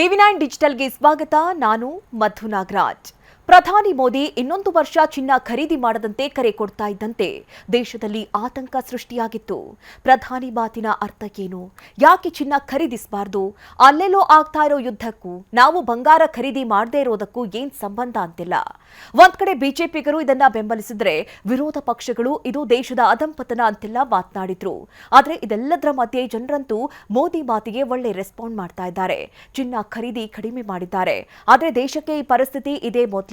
ಟಿವಿ9 ಡಿಜಿಟಲ್ಗೆ ಸ್ವಾಗತ. ನಾನು ಮಧು ನಾಗರಾಜ್. ಪ್ರಧಾನಿ ಮೋದಿ ಇನ್ನೊಂದು ವರ್ಷ ಚಿನ್ನ ಖರೀದಿ ಮಾಡದಂತೆ ಕರೆ ಕೊಡ್ತಾ ಇದ್ದಂತೆ ದೇಶದಲ್ಲಿ ಆತಂಕ ಸೃಷ್ಟಿಯಾಗಿತ್ತು. ಪ್ರಧಾನಿ ಮಾತಿನ ಅರ್ಥ ಏನು? ಯಾಕೆ ಚಿನ್ನ ಖರೀದಿಸಬಾರದು? ಅಲ್ಲೆಲ್ಲೋ ಆಗ್ತಾ ಇರೋ ಯುದ್ಧಕ್ಕೂ ನಾವು ಬಂಗಾರ ಖರೀದಿ ಮಾಡದೇ ಇರೋದಕ್ಕೂ ಏನ್ ಸಂಬಂಧ ಅಂತಿಲ್ಲ. ಒಂದ್ ಕಡೆ ಬಿಜೆಪಿಗರು ಇದನ್ನ ಬೆಂಬಲಿಸಿದ್ರೆ, ವಿರೋಧ ಪಕ್ಷಗಳು ಇದು ದೇಶದ ಅಧಂಪತನ ಅಂತೆಲ್ಲ ಮಾತನಾಡಿದ್ರು. ಆದ್ರೆ ಇದೆಲ್ಲದರ ಮಧ್ಯೆ ಜನರಂತೂ ಮೋದಿ ಮಾತಿಗೆ ಒಳ್ಳೆ ರೆಸ್ಪಾಂಡ್ ಮಾಡ್ತಾ ಇದ್ದಾರೆ. ಚಿನ್ನ ಖರೀದಿ ಕಡಿಮೆ ಮಾಡಿದ್ದಾರೆ. ಆದ್ರೆ ದೇಶಕ್ಕೆ ಈ ಪರಿಸ್ಥಿತಿ ಇದೇ ಮೊದಲೇನಲ್ಲ.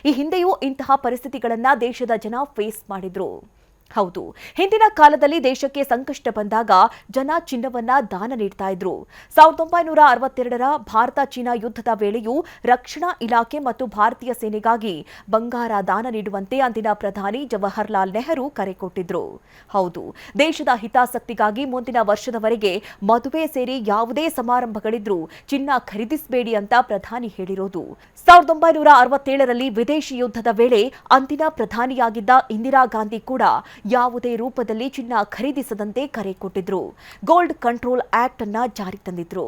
ಈ ಹಿಂದೆಯೂ ಇಂತಹ ಪರಿಸ್ಥಿತಿಗಳನ್ನ ದೇಶದ ಜನ ಫೇಸ್ ಮಾಡಿದ್ರು. ಹೌದು, ಹಿಂದಿನ ಕಾಲದಲ್ಲಿ ದೇಶಕ್ಕೆ ಸಂಕಷ್ಟ ಬಂದಾಗ ಜನ ಚಿನ್ನವನ್ನ ದಾನ ನೀಡ್ತಾ ಇದ್ರು. 1962ರ ಭಾರತ ಚೀನಾ ಯುದ್ಧದ ವೇಳೆಯೂ ರಕ್ಷಣಾ ಇಲಾಖೆ ಮತ್ತು ಭಾರತೀಯ ಸೇನೆಗಾಗಿ ಬಂಗಾರ ದಾನ ನೀಡುವಂತೆ ಅಂದಿನ ಪ್ರಧಾನಿ ಜವಾಹರ್ಲಾಲ್ ನೆಹರು ಕರೆ ಕೊಟ್ಟಿದ್ರು. ಹೌದು, ದೇಶದ ಹಿತಾಸಕ್ತಿಗಾಗಿ ಮುಂದಿನ ವರ್ಷದವರೆಗೆ ಮದುವೆ ಸೇರಿ ಯಾವುದೇ ಸಮಾರಂಭಗಳಿದ್ರೂ ಚಿನ್ನ ಖರೀದಿಸಬೇಡಿ ಅಂತ ಪ್ರಧಾನಿ ಹೇಳಿರೋದು. 1967ರಲ್ಲಿ ವಿದೇಶಿ ಯುದ್ಧದ ವೇಳೆ ಅಂದಿನ ಪ್ರಧಾನಿಯಾಗಿದ್ದ ಇಂದಿರಾ ಗಾಂಧಿ ಕೂಡ ಯಾವುದೇ ರೂಪದಲ್ಲಿ ಚಿನ್ನ ಖರೀದಿಸದಂತೆ ಕರೆ ಕೊಟ್ಟಿದ್ರು. ಗೋಲ್ಡ್ ಕಂಟ್ರೋಲ್ ಆಕ್ಟ್ ಅನ್ನ ಜಾರಿಗೆ ತಂದಿದ್ರು.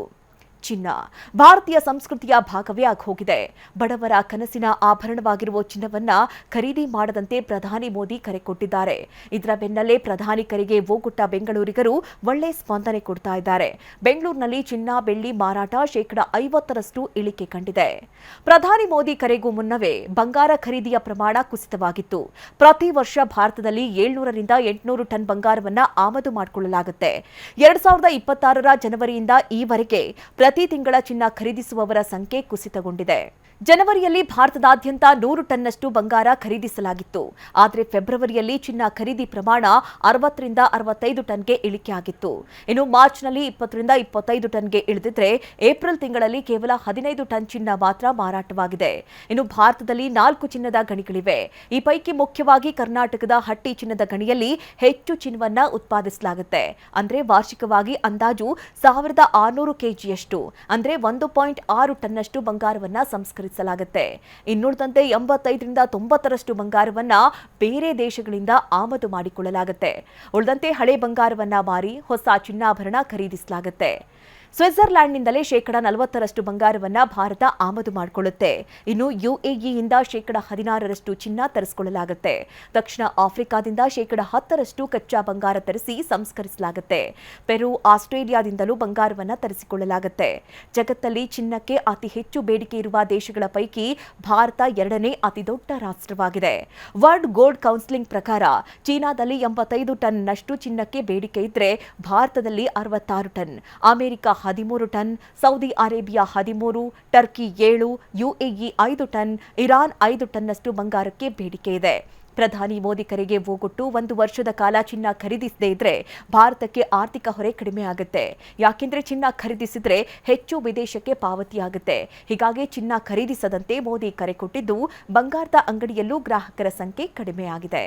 ಚಿನ್ನ ಭಾರತೀಯ ಸಂಸ್ಕೃತಿಯ ಭಾಗವೇ ಆಗಿ ಹೋಗಿದೆ. ಬಡವರ ಕನಸಿನ ಆಭರಣವಾಗಿರುವ ಚಿನ್ನವನ್ನ ಖರೀದಿ ಮಾಡದಂತೆ ಪ್ರಧಾನಿ ಮೋದಿ ಕರೆ ಕೊಟ್ಟಿದ್ದಾರೆ. ಇದರ ಬೆನ್ನಲ್ಲೇ ಪ್ರಧಾನಿ ಕರೆಗೆ ಓಗೊಟ್ಟ ಬೆಂಗಳೂರಿಗರು ಒಳ್ಳೆ ಸ್ಪಂದನೆ ಕೊಡ್ತಾ ಇದ್ದಾರೆ. ಬೆಂಗಳೂರಿನಲ್ಲಿ ಚಿನ್ನ ಬೆಳ್ಳಿ ಮಾರಾಟ 50% ಇಳಿಕೆ ಕಂಡಿದೆ. ಪ್ರಧಾನಿ ಮೋದಿ ಕರೆಗೂ ಮುನ್ನವೇ ಬಂಗಾರ ಖರೀದಿಯ ಪ್ರಮಾಣ ಕುಸಿತವಾಗಿತ್ತು. ಪ್ರತಿ ವರ್ಷ ಭಾರತದಲ್ಲಿ 700ರಿಂದ 800 ಟನ್ ಬಂಗಾರವನ್ನ ಆಮದು ಮಾಡಿಕೊಳ್ಳಲಾಗುತ್ತೆ. 2026ರ ಜನವರಿಯಿಂದ ಈವರೆಗೆ ಪ್ರತಿ ತಿಂಗಳ ಚಿನ್ನ ಖರೀದಿಸುವವರ ಸಂಖ್ಯೆ ಕುಸಿತಗೊಂಡಿದೆ. ಜನವರಿಯಲ್ಲಿ ಭಾರತದಾದ್ಯಂತ 100 ಟನ್ನಷ್ಟು ಬಂಗಾರ ಖರೀದಿಸಲಾಗಿತ್ತು. ಆದರೆ ಫೆಬ್ರವರಿಯಲ್ಲಿ ಚಿನ್ನ ಖರೀದಿ ಪ್ರಮಾಣ 60ರಿಂದ 65 ಟನ್ಗೆ ಇಳಿಕೆಯಾಗಿತ್ತು. ಇನ್ನು ಮಾರ್ಚ್ನಲ್ಲಿ 20ರಿಂದ 25 ಟನ್ಗೆ ಇಳಿದಿದ್ರೆ ಏಪ್ರಿಲ್ ತಿಂಗಳಲ್ಲಿ ಕೇವಲ 15 ಟನ್ ಚಿನ್ನ ಮಾತ್ರ ಮಾರಾಟವಾಗಿದೆ. ಇನ್ನು ಭಾರತದಲ್ಲಿ 4 ಚಿನ್ನದ ಗಣಿಗಳಿವೆ. ಈ ಪೈಕಿ ಮುಖ್ಯವಾಗಿ ಕರ್ನಾಟಕದ ಹಟ್ಟಿ ಚಿನ್ನದ ಗಣಿಯಲ್ಲಿ ಹೆಚ್ಚು ಚಿನ್ನವನ್ನ ಉತ್ಪಾದಿಸಲಾಗುತ್ತೆ. ಅಂದ್ರೆ ವಾರ್ಷಿಕವಾಗಿ ಅಂದಾಜು 1600 ಕೆಜಿಯಷ್ಟು ಅಂದ್ರೆ 1.6 ಟನ್ನಷ್ಟು ಬಂಗಾರವನ್ನ ಸಂಸ್ಕರಿಸಲಾಗುತ್ತೆ. ಇನ್ನುಳಿದಂತೆ 85ರಿಂದ 90ರಷ್ಟು ಬಂಗಾರವನ್ನ ಬೇರೆ ದೇಶಗಳಿಂದ ಆಮದು ಮಾಡಿಕೊಳ್ಳಲಾಗುತ್ತೆ. ಉಳಿದಂತೆ ಹಳೆ ಬಂಗಾರವನ್ನ ಮಾರಿ ಹೊಸ ಚಿನ್ನಾಭರಣ ಖರೀದಿಸಲಾಗುತ್ತೆ. ಸ್ವಿಟ್ಜರ್ಲ್ಯಾಂಡ್ನಿಂದಲೇ 40% ಬಂಗಾರವನ್ನ ಭಾರತ ಆಮದು ಮಾಡಿಕೊಳ್ಳುತ್ತೆ. ಇನ್ನು ಯುಎಇಯಿಂದ 16% ಚಿನ್ನ ತರಿಸಿಕೊಳ್ಳಲಾಗುತ್ತೆ. ದಕ್ಷಿಣ ಆಫ್ರಿಕಾದಿಂದ 10% ಕಚ್ಚಾ ಬಂಗಾರ ತರಿಸಿ ಸಂಸ್ಕರಿಸಲಾಗುತ್ತೆ. ಪೆರು, ಆಸ್ಟ್ರೇಲಿಯಾದಿಂದಲೂ ಬಂಗಾರವನ್ನ ತರಿಸಿಕೊಳ್ಳಲಾಗುತ್ತೆ. ಜಗತ್ತಲ್ಲಿ ಚಿನ್ನಕ್ಕೆ ಅತಿ ಹೆಚ್ಚು ಬೇಡಿಕೆ ಇರುವ ದೇಶಗಳ ಪೈಕಿ ಭಾರತ 2ನೇ ಅತಿ ದೊಡ್ಡ ರಾಷ್ಟ್ರವಾಗಿದೆ. ವರ್ಲ್ಡ್ ಗೋಲ್ಡ್ ಕೌನ್ಸಿಲ್ ಪ್ರಕಾರ ಚೀನಾದಲ್ಲಿ 85 ಟನ್ನಷ್ಟು ಚಿನ್ನಕ್ಕೆ ಬೇಡಿಕೆ ಇದ್ರೆ ಭಾರತದಲ್ಲಿ 66 ton, America 13 ton, Saudi Arabia 13, Turkey 7, UAE 5 ton, Iran 5 ಟನ್ನಷ್ಟು ಬಂಗಾರಕ್ಕೆ ಬೇಡಿಕೆ ಇದೆ. ಪ್ರಧಾನಿ ಮೋದಿ ಕರೆಗೆ ಓಗೊಟ್ಟು 1 ವರ್ಷದ ಕಾಲ ಚಿನ್ನ ಖರೀದಿಸದೇ ಇದ್ರೆ ಭಾರತಕ್ಕೆ ಆರ್ಥಿಕ ಹೊರೆ ಕಡಿಮೆ ಆಗುತ್ತೆ. ಯಾಕೆಂದ್ರೆ ಚಿನ್ನ ಖರೀದಿಸಿದ್ರೆ ಹೆಚ್ಚು ವಿದೇಶಕ್ಕೆ ಪಾವತಿಯಾಗುತ್ತೆ. ಹೀಗಾಗಿ ಚಿನ್ನ ಖರೀದಿಸದಂತೆ ಮೋದಿ ಕರೆ ಕೊಟ್ಟಿದ್ದು ಬಂಗಾರದ ಅಂಗಡಿಯಲ್ಲೂ ಗ್ರಾಹಕರ ಸಂಖ್ಯೆ ಕಡಿಮೆಯಾಗಿದೆ.